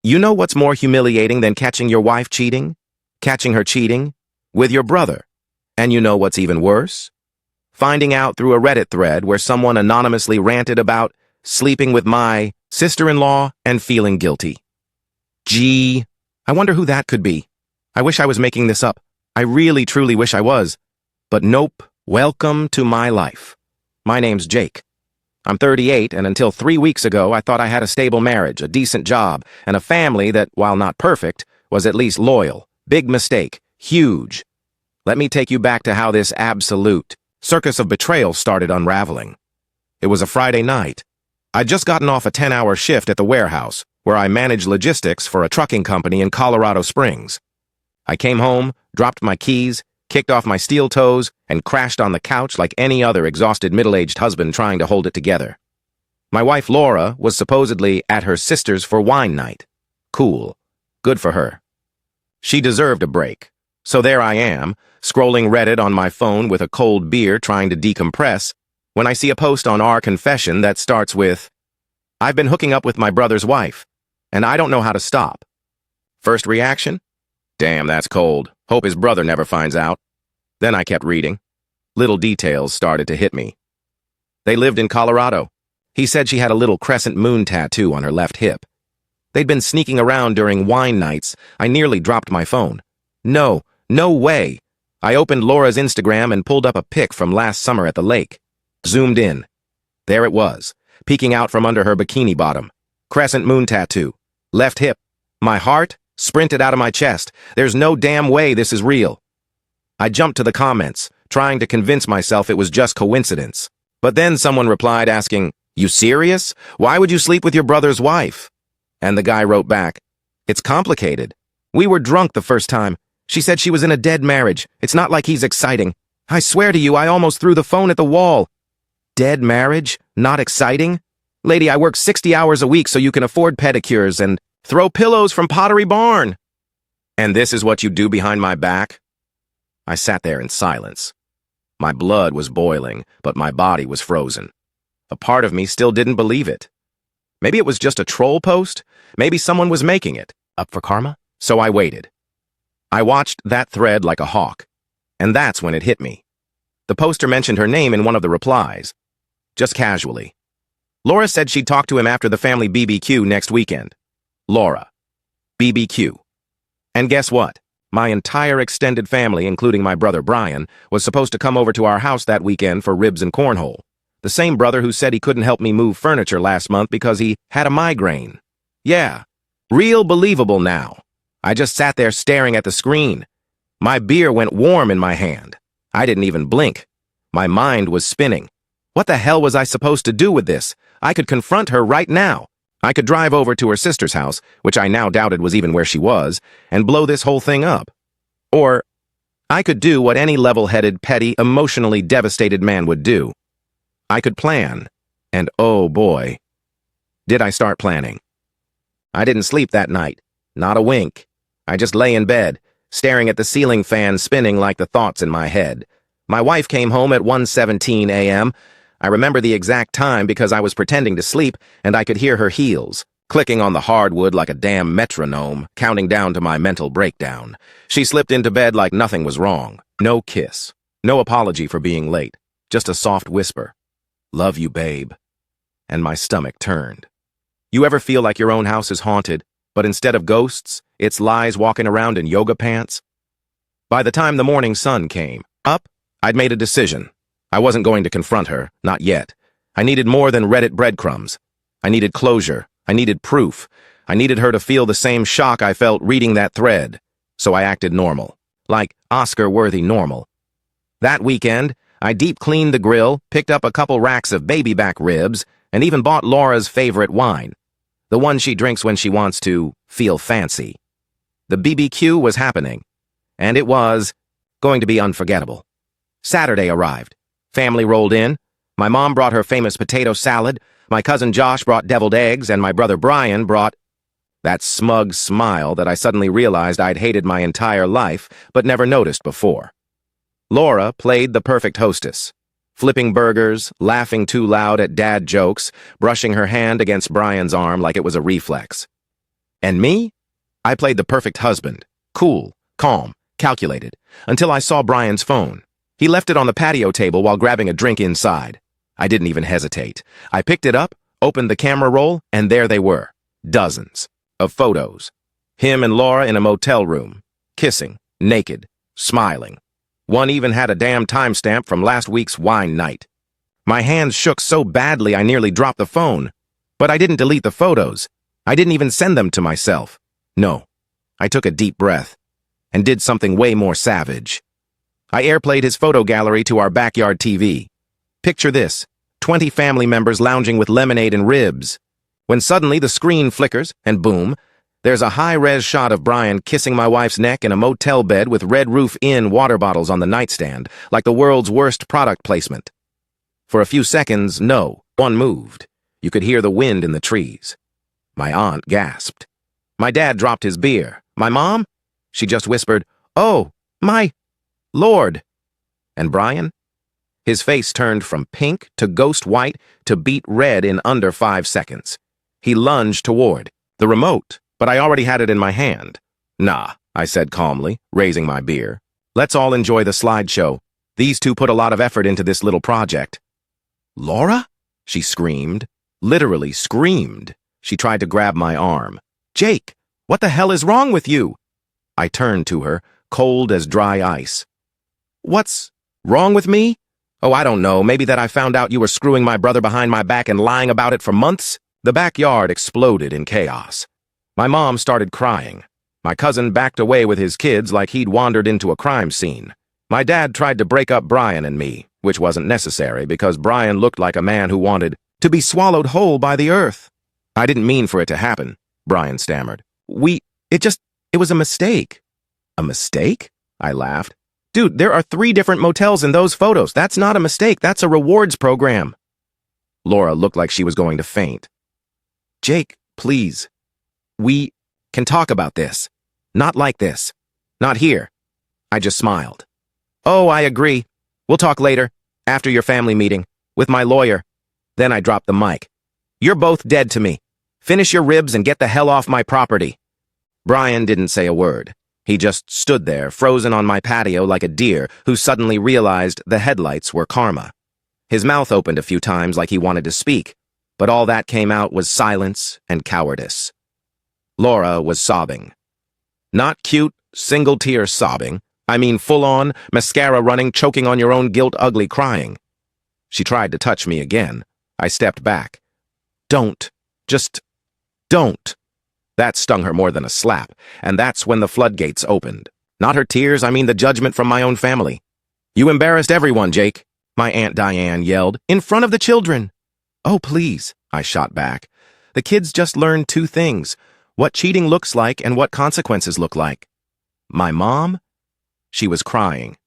You know what's more humiliating than catching your wife cheating? Catching her cheating with your brother. And you know what's even worse? Finding out through a Reddit thread where someone anonymously ranted about sleeping with my sister-in-law and feeling guilty. Gee, I wonder who that could be. I wish I was making this up. I really, truly wish I was. But nope, welcome to my life. My name's Jake. I'm 38, and until 3 weeks ago, I thought I had a stable marriage, a decent job, and a family that, while not perfect, was at least loyal. Big mistake. Huge. Let me take you back to how this absolute circus of betrayal started unraveling. It was a Friday night. I'd just gotten off a 10-hour shift at the warehouse, where I managed logistics for a trucking company in Colorado Springs. I came home, dropped my keys, kicked off my steel toes, and crashed on the couch like any other exhausted middle-aged husband trying to hold it together. My wife, Laura, was supposedly at her sister's for wine night. Cool. Good for her. She deserved a break. So there I am, scrolling Reddit on my phone with a cold beer trying to decompress, when I see a post on our confession that starts with, "I've been hooking up with my brother's wife, and I don't know how to stop." First reaction? Damn, that's cold. Hope his brother never finds out. Then I kept reading. Little details started to hit me. They lived in Colorado. He said she had a little crescent moon tattoo on her left hip. They'd been sneaking around during wine nights. I nearly dropped my phone. No way. I opened Laura's Instagram and pulled up a pic from last summer at the lake. Zoomed in. There it was, peeking out from under her bikini bottom. Crescent moon tattoo. Left hip. My heart sprinted out of my chest. There's no damn way this is real. I jumped to the comments, trying to convince myself it was just coincidence. But then someone replied asking, "You serious? Why would you sleep with your brother's wife?" And the guy wrote back, "It's complicated. We were drunk the first time. She said she was in a dead marriage. It's not like he's exciting. I swear to you, I almost threw the phone at the wall." Dead marriage? Not exciting? Lady, I work 60 hours a week so you can afford pedicures and throw pillows from Pottery Barn. And this is what you do behind my back? I sat there in silence. My blood was boiling, but my body was frozen. A part of me still didn't believe it. Maybe it was just a troll post. Maybe someone was making it. Up for karma? So I waited. I watched that thread like a hawk. And that's when it hit me. The poster mentioned her name in one of the replies. Just casually. Laura said she'd talk to him after the family BBQ next weekend. Laura. BBQ. And guess what? My entire extended family, including my brother Brian, was supposed to come over to our house that weekend for ribs and cornhole. The same brother who said he couldn't help me move furniture last month because he had a migraine. Yeah. Real believable now. I just sat there staring at the screen. My beer went warm in my hand. I didn't even blink. My mind was spinning. What the hell was I supposed to do with this? I could confront her right now. I could drive over to her sister's house, which I now doubted was even where she was, and blow this whole thing up. Or I could do what any level-headed, petty, emotionally devastated man would do. I could plan. And oh boy, did I start planning. I didn't sleep that night. Not a wink. I just lay in bed, staring at the ceiling fan spinning like the thoughts in my head. My wife came home at 1:17 a.m. I remember the exact time because I was pretending to sleep and I could hear her heels, clicking on the hardwood like a damn metronome, counting down to my mental breakdown. She slipped into bed like nothing was wrong. No kiss. No apology for being late. Just a soft whisper. "Love you, babe." And my stomach turned. You ever feel like your own house is haunted, but instead of ghosts, it's lies walking around in yoga pants? By the time the morning sun came up, I'd made a decision. I wasn't going to confront her, not yet. I needed more than Reddit breadcrumbs. I needed closure. I needed proof. I needed her to feel the same shock I felt reading that thread. So I acted normal. Like Oscar-worthy normal. That weekend, I deep-cleaned the grill, picked up a couple racks of baby back ribs, and even bought Laura's favorite wine. The one she drinks when she wants to feel fancy. The BBQ was happening. And it was going to be unforgettable. Saturday arrived. Family rolled in. My mom brought her famous potato salad, my cousin Josh brought deviled eggs, and my brother Brian brought that smug smile that I suddenly realized I'd hated my entire life, but never noticed before. Laura played the perfect hostess, flipping burgers, laughing too loud at dad jokes, brushing her hand against Brian's arm like it was a reflex. And me? I played the perfect husband. Cool, calm, calculated, until I saw Brian's phone. He left it on the patio table while grabbing a drink inside. I didn't even hesitate. I picked it up, opened the camera roll, and there they were. Dozens of photos. Him and Laura in a motel room, kissing, naked, smiling. One even had a damn timestamp from last week's wine night. My hands shook so badly I nearly dropped the phone. But I didn't delete the photos. I didn't even send them to myself. No. I took a deep breath and did something way more savage. I airplayed his photo gallery to our backyard TV. Picture this, 20 family members lounging with lemonade and ribs. When suddenly the screen flickers, and boom, there's a high-res shot of Brian kissing my wife's neck in a motel bed with Red Roof Inn water bottles on the nightstand, like the world's worst product placement. For a few seconds, no one moved. You could hear the wind in the trees. My aunt gasped. My dad dropped his beer. My mom? She just whispered, "Oh, my Lord." And Brian? His face turned from pink to ghost white to beet red in under 5 seconds. He lunged toward the remote, but I already had it in my hand. "Nah," I said calmly, raising my beer. "Let's all enjoy the slideshow. These two put a lot of effort into this little project." "Laura?" she screamed. Literally screamed. She tried to grab my arm. "Jake, what the hell is wrong with you?" I turned to her, cold as dry ice. "What's wrong with me? Oh, I don't know. Maybe that I found out you were screwing my brother behind my back and lying about it for months?" The backyard exploded in chaos. My mom started crying. My cousin backed away with his kids like he'd wandered into a crime scene. My dad tried to break up Brian and me, which wasn't necessary because Brian looked like a man who wanted to be swallowed whole by the earth. "I didn't mean for it to happen," Brian stammered. It was a mistake." "A mistake?" I laughed. "Dude, there are 3 different motels in those photos. That's not a mistake. That's a rewards program." Laura looked like she was going to faint. "Jake, please. We can talk about this. Not like this. Not here." I just smiled. "Oh, I agree. We'll talk later, after your family meeting, with my lawyer." Then I dropped the mic. "You're both dead to me. Finish your ribs and get the hell off my property." Brian didn't say a word. He just stood there, frozen on my patio like a deer who suddenly realized the headlights were karma. His mouth opened a few times like he wanted to speak, but all that came out was silence and cowardice. Laura was sobbing. Not cute, single-tear sobbing. I mean full-on, mascara running, choking on your own guilt, ugly crying. She tried to touch me again. I stepped back. "Don't. Just don't." That stung her more than a slap, and that's when the floodgates opened. Not her tears, I mean the judgment from my own family. "You embarrassed everyone, Jake," my Aunt Diane yelled, "in front of the children." "Oh, please," I shot back. "The kids just learned 2 things, what cheating looks like and what consequences look like." My mom? She was crying.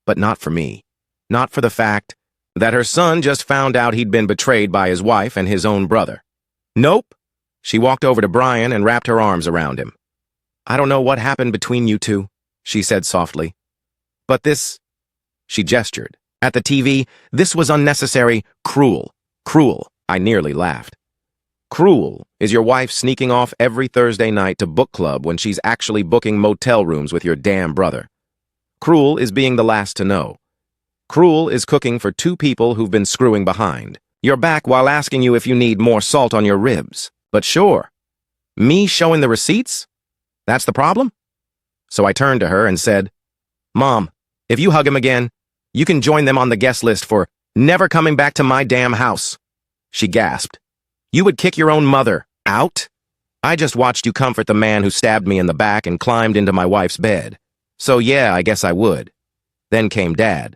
But not for me. Not for the fact that her son just found out he'd been betrayed by his wife and his own brother. Nope. She walked over to Brian and wrapped her arms around him. "I don't know what happened between you two," she said softly. "But this," she gestured, "at the TV, this was unnecessary, cruel. Cruel." I nearly laughed. Cruel is your wife sneaking off every Thursday night to book club when she's actually booking motel rooms with your damn brother. Cruel is being the last to know. Cruel is cooking for 2 people who've been screwing behind your back while asking you if you need more salt on your ribs. But sure, me showing the receipts? That's the problem? So I turned to her and said, "Mom, if you hug him again, you can join them on the guest list for never coming back to my damn house." She gasped. "You would kick your own mother out? I just watched you comfort the man who stabbed me in the back and climbed into my wife's bed. So yeah, I guess I would." Then came Dad.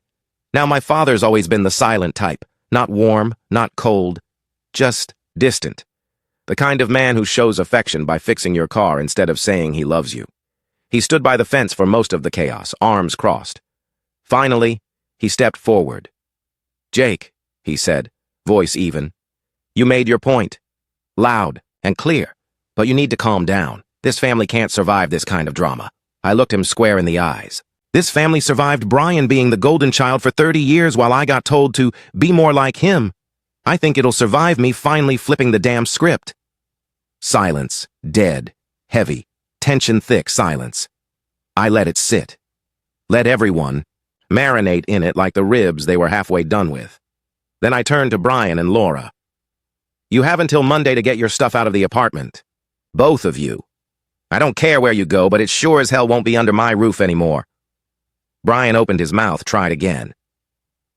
Now my father's always been the silent type, not warm, not cold, just distant. The kind of man who shows affection by fixing your car instead of saying he loves you. He stood by the fence for most of the chaos, arms crossed. Finally, he stepped forward. "Jake," he said, voice even, "you made your point. Loud and clear. But you need to calm down. This family can't survive this kind of drama." I looked him square in the eyes. This family survived Brian being the golden child for 30 years while I got told to be more like him. I think it'll survive me finally flipping the damn script. Silence, dead, Heavy, tension-thick silence. I let it sit. Let everyone marinate in it like the ribs they were halfway done with. Then I turned to Brian and Laura. You have until Monday to get your stuff out of the apartment. Both of you. I don't care where you go, but it sure as hell won't be under my roof anymore. Brian opened his mouth, tried again.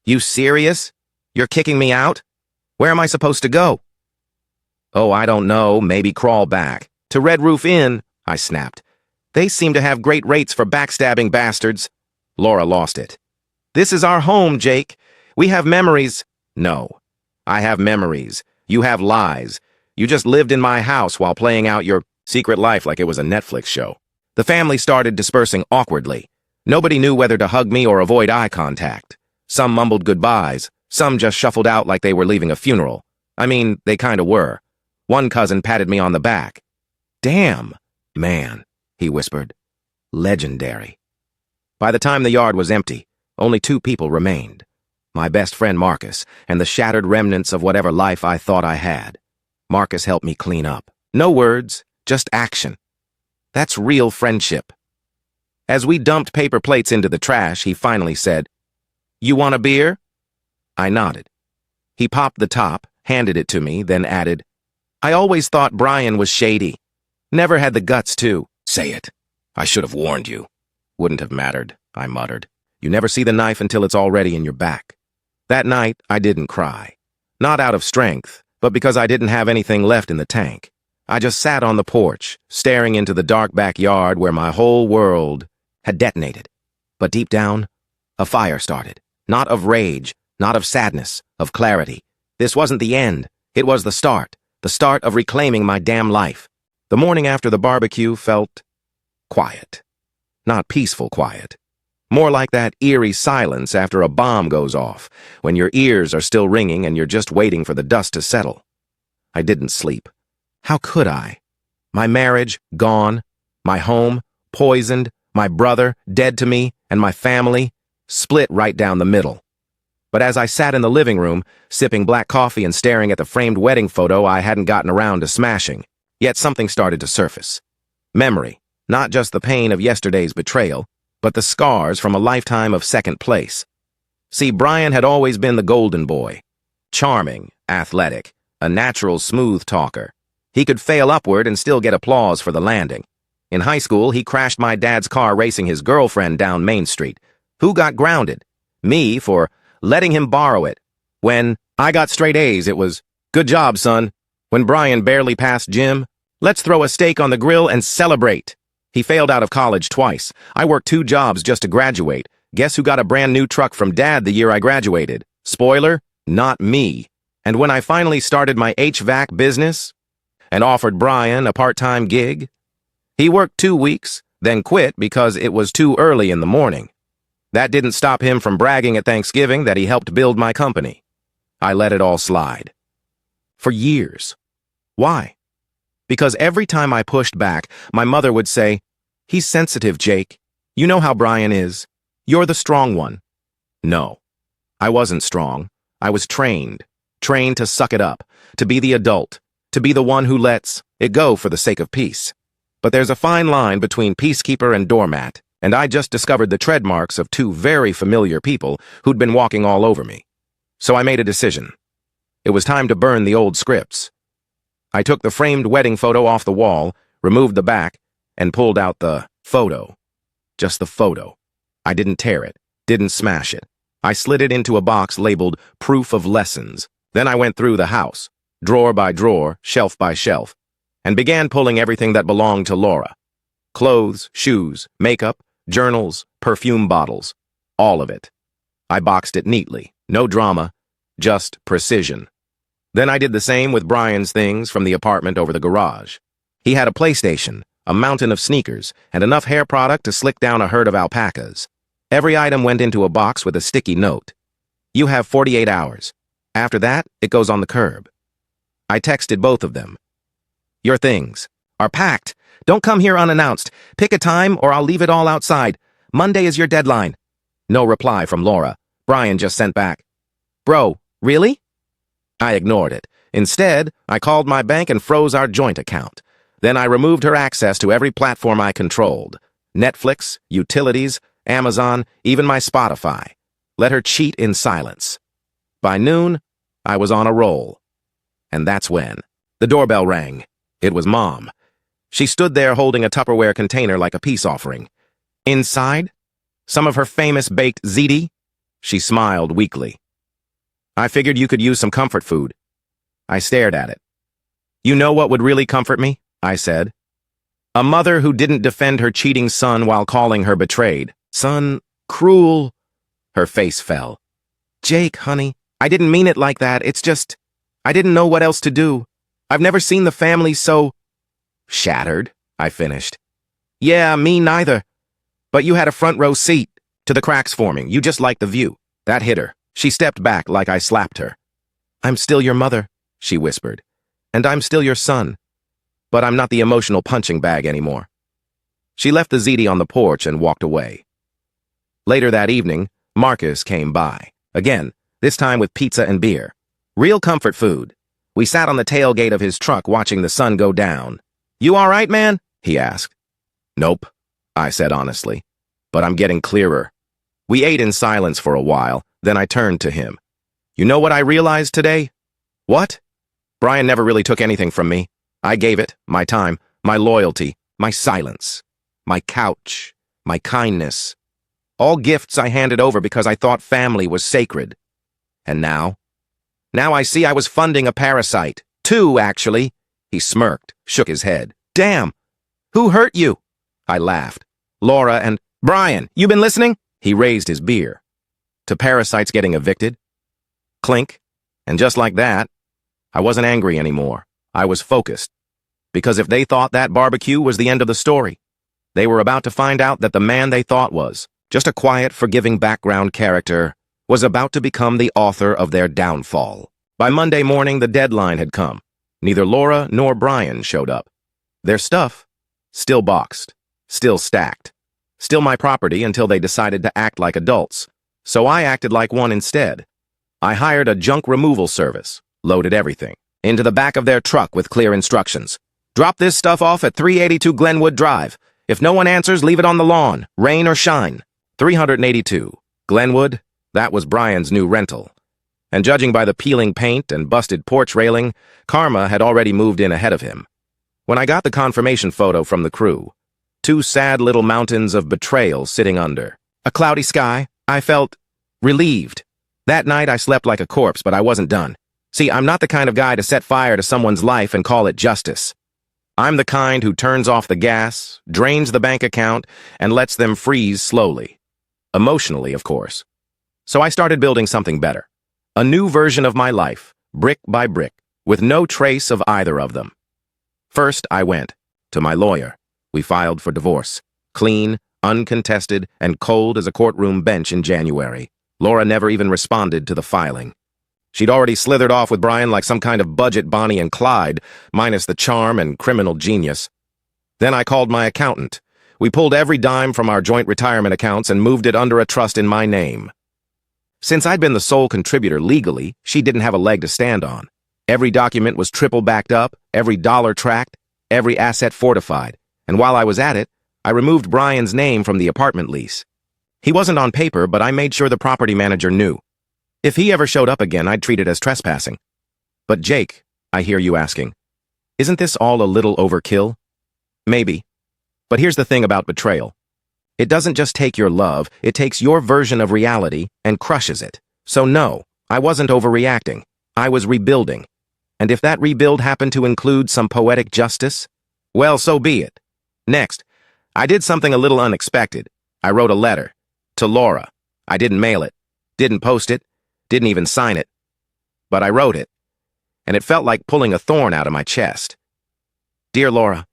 You serious? You're kicking me out? Where am I supposed to go? Oh, I don't know, maybe crawl back. To Red Roof Inn, I snapped. They seem to have great rates for backstabbing bastards. Laura lost it. This is our home, Jake. We have memories. No. I have memories. You have lies. You just lived in my house while playing out your secret life like it was a Netflix show. The family started dispersing awkwardly. Nobody knew whether to hug me or avoid eye contact. Some mumbled goodbyes. Some just shuffled out like they were leaving a funeral. I mean, they kinda were. One cousin patted me on the back. Damn, man, he whispered. Legendary. By the time the yard was empty, only 2 people remained. My best friend Marcus, and the shattered remnants of whatever life I thought I had. Marcus helped me clean up. No words, just action. That's real friendship. As we dumped paper plates into the trash, he finally said, You want a beer? I nodded. He popped the top, handed it to me, then added, I always thought Brian was shady. Never had the guts to. Say it. I should have warned you. Wouldn't have mattered, I muttered. You never see the knife until it's already in your back. That night, I didn't cry. Not out of strength, but because I didn't have anything left in the tank. I just sat on the porch, staring into the dark backyard where my whole world had detonated. But deep down, a fire started. Not of rage, not of sadness, of clarity. This wasn't the end. It was the start of reclaiming my damn life. The morning after the barbecue felt quiet. Not peaceful quiet. More like that eerie silence after a bomb goes off, when your ears are still ringing and you're just waiting for the dust to settle. I didn't sleep. How could I? My marriage, gone. My home, poisoned. My brother, dead to me. And my family, split right down the middle. But as I sat in the living room, sipping black coffee and staring at the framed wedding photo I hadn't gotten around to smashing, yet something started to surface. Memory, not just the pain of yesterday's betrayal, but the scars from a lifetime of second place. See, Brian had always been the golden boy. Charming, athletic, a natural smooth talker. He could fail upward and still get applause for the landing. In high school, he crashed my dad's car racing his girlfriend down Main Street. Who got grounded? Me for letting him borrow it. When I got straight A's, it was, good job, son. When Brian barely passed gym, let's throw a steak on the grill and celebrate. He failed out of college twice. I worked 2 jobs just to graduate. Guess who got a brand new truck from Dad the year I graduated? Spoiler, not me. And when I finally started my HVAC business and offered Brian a part-time gig, he worked 2 weeks, then quit because it was too early in the morning. That didn't stop him from bragging at Thanksgiving that he helped build my company. I let it all slide. For years. Why? Because every time I pushed back, my mother would say, He's sensitive, Jake. You know how Brian is. You're the strong one. No, I wasn't strong. I was trained to suck it up, to be the adult, to be the one who lets it go for the sake of peace. But there's a fine line between peacekeeper and doormat, and I just discovered the tread marks of 2 very familiar people who'd been walking all over me. So I made a decision. It was time to burn the old scripts. I took the framed wedding photo off the wall, removed the back, and pulled out the photo. Just the photo. I didn't tear it, didn't smash it. I slid it into a box labeled Proof of Lessons. Then I went through the house, drawer by drawer, shelf by shelf, and began pulling everything that belonged to Laura. Clothes, shoes, makeup, journals, perfume bottles, all of it. I boxed it neatly, no drama, just precision. Then I did the same with Brian's things from the apartment over the garage. He had a PlayStation, a mountain of sneakers, and enough hair product to slick down a herd of alpacas. Every item went into a box with a sticky note. You have 48 hours. After that, it goes on the curb. I texted both of them. Your things are packed. Don't come here unannounced. Pick a time or I'll leave it all outside. Monday is your deadline. No reply from Laura. Brian just sent back, Bro, really? I ignored it. Instead, I called my bank and froze our joint account. Then I removed her access to every platform I controlled. Netflix, utilities, Amazon, even my Spotify. Let her cheat in silence. By noon, I was on a roll. And that's when the doorbell rang. It was Mom. She stood there holding a Tupperware container like a peace offering. Inside, some of her famous baked ziti. She smiled weakly. I figured you could use some comfort food. I stared at it. You know what would really comfort me? I said. A mother who didn't defend her cheating son while calling her betrayed. Son, cruel. Her face fell. Jake, honey, I didn't mean it like that. It's just, I didn't know what else to do. I've never seen the family so shattered, I finished. Yeah, me neither. But you had a front row seat to the cracks forming. You just liked the view. That hit her. She stepped back like I slapped her. I'm still your mother, she whispered. And I'm still your son. But I'm not the emotional punching bag anymore. She left the ziti on the porch and walked away. Later that evening, Marcus came by. Again, this time with pizza and beer. Real comfort food. We sat on the tailgate of his truck watching the sun go down. You all right, man? He asked. Nope, I said honestly. But I'm getting clearer. We ate in silence for a while, then I turned to him. You know what I realized today? What? Brian never really took anything from me. I gave it, my time, my loyalty, my silence, my couch, my kindness. All gifts I handed over because I thought family was sacred. And now? Now I see I was funding a parasite. 2, actually. He smirked, shook his head. Damn! Who hurt you? I laughed. Laura and Brian, you been listening? He raised his beer. To parasites getting evicted? Clink. And just like that, I wasn't angry anymore. I was focused. Because if they thought that barbecue was the end of the story, they were about to find out that the man they thought was just a quiet, forgiving background character was about to become the author of their downfall. By Monday morning, the deadline had come. Neither Laura nor Brian showed up. Their stuff, still boxed, still stacked, still my property until they decided to act like adults. So I acted like one instead. I hired a junk removal service, loaded everything into the back of their truck with clear instructions. Drop this stuff off at 382 Glenwood Drive. If no one answers, leave it on the lawn, rain or shine. 382. Glenwood, that was Brian's new rental. And judging by the peeling paint and busted porch railing, Karma had already moved in ahead of him. When I got the confirmation photo from the crew, 2 sad little mountains of betrayal sitting under a cloudy sky, I felt relieved. That night I slept like a corpse, but I wasn't done. See, I'm not the kind of guy to set fire to someone's life and call it justice. I'm the kind who turns off the gas, drains the bank account, and lets them freeze slowly. Emotionally, of course. So I started building something better. A new version of my life, brick by brick, with no trace of either of them. First, I went to my lawyer. We filed for divorce. Clean, uncontested, and cold as a courtroom bench in January. Laura never even responded to the filing. She'd already slithered off with Brian like some kind of budget Bonnie and Clyde, minus the charm and criminal genius. Then I called my accountant. We pulled every dime from our joint retirement accounts and moved it under a trust in my name. Since I'd been the sole contributor legally, she didn't have a leg to stand on. Every document was triple backed up, every dollar tracked, every asset fortified. And while I was at it, I removed Brian's name from the apartment lease. He wasn't on paper, but I made sure the property manager knew. If he ever showed up again, I'd treat it as trespassing. But Jake, I hear you asking, isn't this all a little overkill? Maybe. But here's the thing about betrayal. It doesn't just take your love, it takes your version of reality and crushes it. So no, I wasn't overreacting. I was rebuilding. And if that rebuild happened to include some poetic justice, well, so be it. Next, I did something a little unexpected. I wrote a letter to Laura. I didn't mail it, didn't post it, didn't even sign it. But I wrote it, and it felt like pulling a thorn out of my chest. Dear Laura,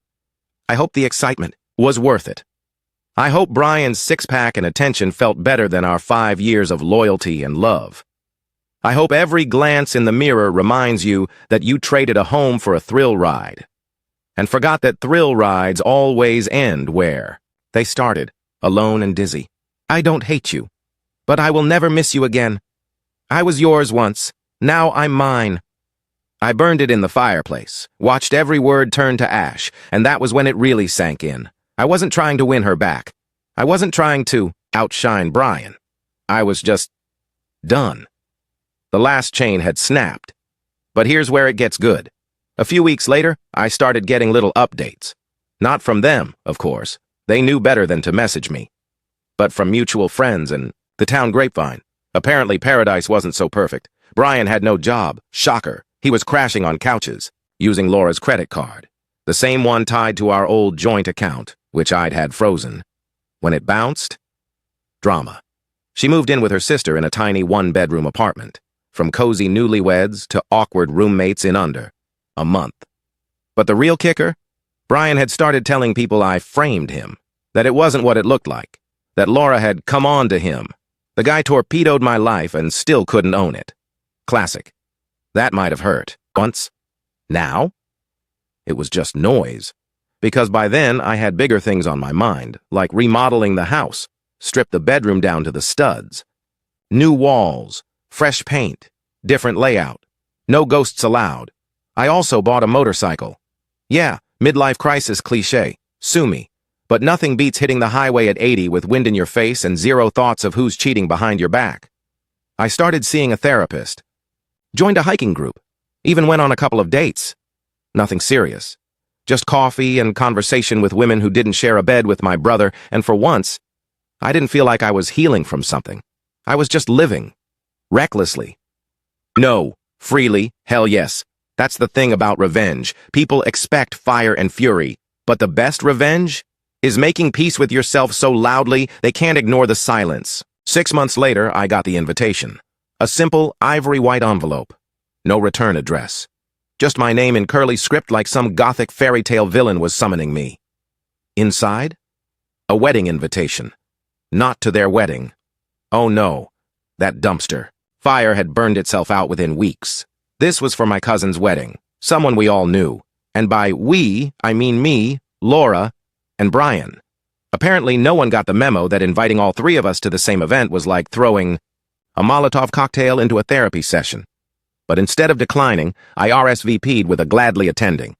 I hope the excitement was worth it. I hope Brian's six-pack and attention felt better than our 5 years of loyalty and love. I hope every glance in the mirror reminds you that you traded a home for a thrill ride, and forgot that thrill rides always end where they started, alone and dizzy. I don't hate you, but I will never miss you again. I was yours once, now I'm mine. I burned it in the fireplace, watched every word turn to ash, and that was when it really sank in. I wasn't trying to win her back. I wasn't trying to outshine Brian. I was just done. The last chain had snapped. But here's where it gets good. A few weeks later, I started getting little updates. Not from them, of course. They knew better than to message me. But from mutual friends and the town grapevine. Apparently paradise wasn't so perfect. Brian had no job. Shocker. He was crashing on couches, using Laura's credit card. The same one tied to our old joint account, which I'd had frozen. When it bounced, drama. She moved in with her sister in a tiny one-bedroom apartment. From cozy newlyweds to awkward roommates in under a month. But the real kicker? Brian had started telling people I framed him, that it wasn't what it looked like, that Laura had come on to him. The guy torpedoed my life and still couldn't own it. Classic. That might have hurt once. Now? It was just noise. Because by then I had bigger things on my mind, like remodeling the house, strip the bedroom down to the studs. New walls, fresh paint, different layout. No ghosts allowed. I also bought a motorcycle. Yeah, midlife crisis cliché. Sue me. But nothing beats hitting the highway at 80 with wind in your face and zero thoughts of who's cheating behind your back. I started seeing a therapist. Joined a hiking group. Even went on a couple of dates. Nothing serious. Just coffee and conversation with women who didn't share a bed with my brother, and for once, I didn't feel like I was healing from something. I was just living. Recklessly. No. Freely. Hell yes. That's the thing about revenge. People expect fire and fury. But the best revenge is making peace with yourself so loudly they can't ignore the silence. 6 months later, I got the invitation. A simple ivory white envelope. No return address. Just my name in curly script like some gothic fairy tale villain was summoning me. Inside? A wedding invitation. Not to their wedding. Oh no. That dumpster. Fire had burned itself out within weeks. This was for my cousin's wedding. Someone we all knew. And by we, I mean me, Laura, and Brian. Apparently no one got the memo that inviting all three of us to the same event was like throwing a Molotov cocktail into a therapy session. But instead of declining, I RSVP'd with a gladly attending.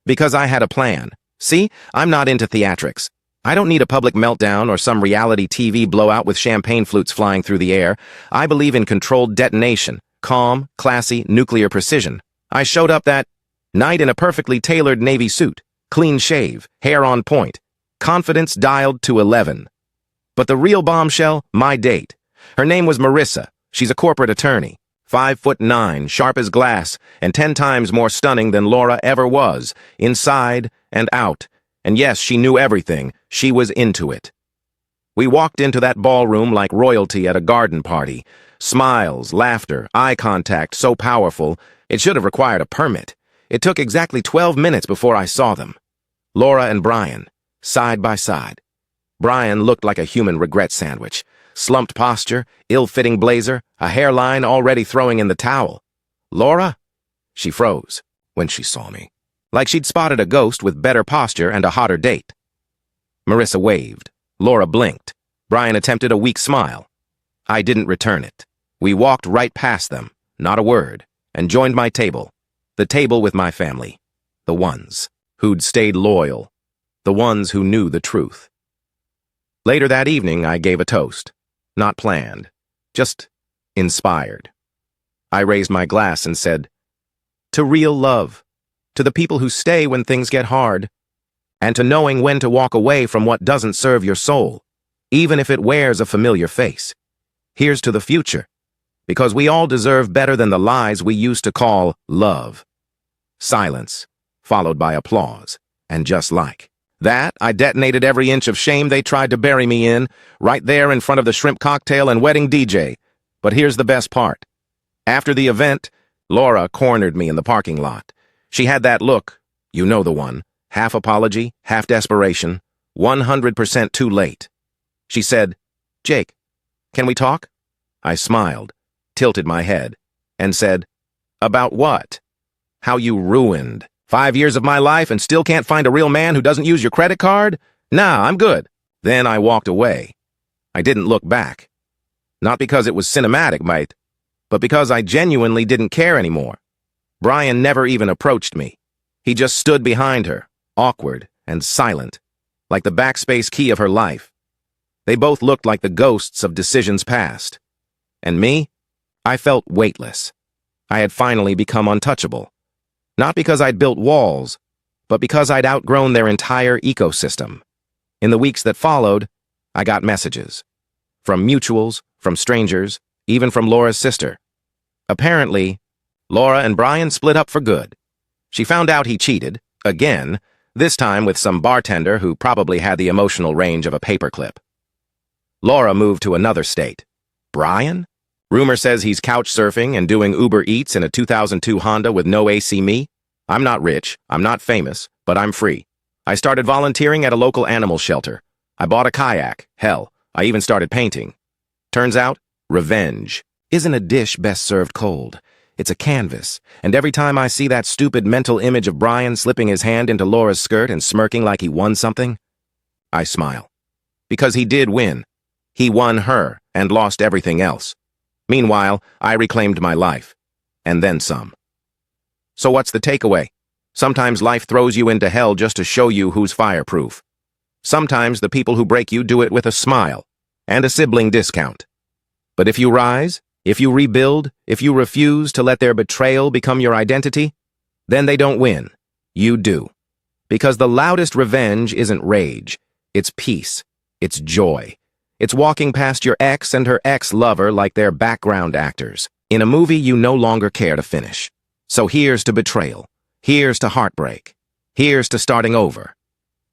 Because I had a plan. See, I'm not into theatrics. I don't need a public meltdown or some reality TV blowout with champagne flutes flying through the air. I believe in controlled detonation, calm, classy, nuclear precision. I showed up that night in a perfectly tailored navy suit, clean shave, hair on point, confidence dialed to 11. But the real bombshell, my date. Her name was Marissa. She's a corporate attorney. 5'9", sharp as glass, and 10 times more stunning than Laura ever was, inside and out. And yes, she knew everything. She was into it. We walked into that ballroom like royalty at a garden party. Smiles, laughter, eye contact so powerful, it should have required a permit. It took exactly 12 minutes before I saw them. Laura and Brian, side by side. Brian looked like a human regret sandwich. Slumped posture, ill-fitting blazer, a hairline already throwing in the towel. Laura? She froze when she saw me, like she'd spotted a ghost with better posture and a hotter date. Marissa waved. Laura blinked. Brian attempted a weak smile. I didn't return it. We walked right past them, not a word, and joined my table. The table with my family. The ones who'd stayed loyal. The ones who knew the truth. Later that evening, I gave a toast. Not planned, just inspired. I raised my glass and said, to real love, to the people who stay when things get hard, and to knowing when to walk away from what doesn't serve your soul, even if it wears a familiar face. Here's to the future, because we all deserve better than the lies we used to call love. Silence, followed by applause, and just like that, I detonated every inch of shame they tried to bury me in, right there in front of the shrimp cocktail and wedding DJ. But here's the best part. After the event, Laura cornered me in the parking lot. She had that look, you know the one, half apology, half desperation, 100% too late. She said, Jake, can we talk? I smiled, tilted my head, and said, about what? How you ruined 5 years of my life and still can't find a real man who doesn't use your credit card? Nah, I'm good. Then I walked away. I didn't look back. Not because it was cinematic, mate, but because I genuinely didn't care anymore. Brian never even approached me. He just stood behind her, awkward and silent, like the backspace key of her life. They both looked like the ghosts of decisions past. And me? I felt weightless. I had finally become untouchable. Not because I'd built walls, but because I'd outgrown their entire ecosystem. In the weeks that followed, I got messages. From mutuals, from strangers, even from Laura's sister. Apparently, Laura and Brian split up for good. She found out he cheated, again, this time with some bartender who probably had the emotional range of a paperclip. Laura moved to another state. Brian? Rumor says he's couch surfing and doing Uber Eats in a 2002 Honda with no AC me. I'm not rich, I'm not famous, but I'm free. I started volunteering at a local animal shelter. I bought a kayak. Hell, I even started painting. Turns out, revenge isn't a dish best served cold. It's a canvas, and every time I see that stupid mental image of Brian slipping his hand into Laura's skirt and smirking like he won something, I smile. Because he did win. He won her and lost everything else. Meanwhile, I reclaimed my life. And then some. So what's the takeaway? Sometimes life throws you into hell just to show you who's fireproof. Sometimes the people who break you do it with a smile and a sibling discount. But if you rise, if you rebuild, if you refuse to let their betrayal become your identity, then they don't win. You do. Because the loudest revenge isn't rage. It's peace. It's joy. It's walking past your ex and her ex-lover like they're background actors in a movie you no longer care to finish. So here's to betrayal. Here's to heartbreak. Here's to starting over.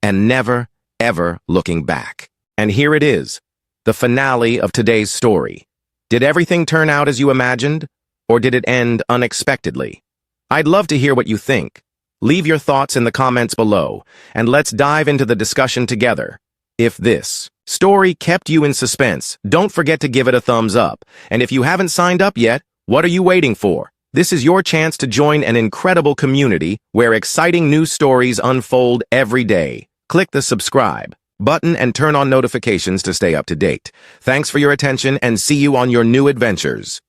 And never, ever looking back. And here it is, the finale of today's story. Did everything turn out as you imagined, or did it end unexpectedly? I'd love to hear what you think. Leave your thoughts in the comments below, and let's dive into the discussion together. If this story kept you in suspense, don't forget to give it a thumbs up. And if you haven't signed up yet, what are you waiting for? This is your chance to join an incredible community where exciting new stories unfold every day. Click the subscribe button and turn on notifications to stay up to date. Thanks for your attention and see you on your new adventures.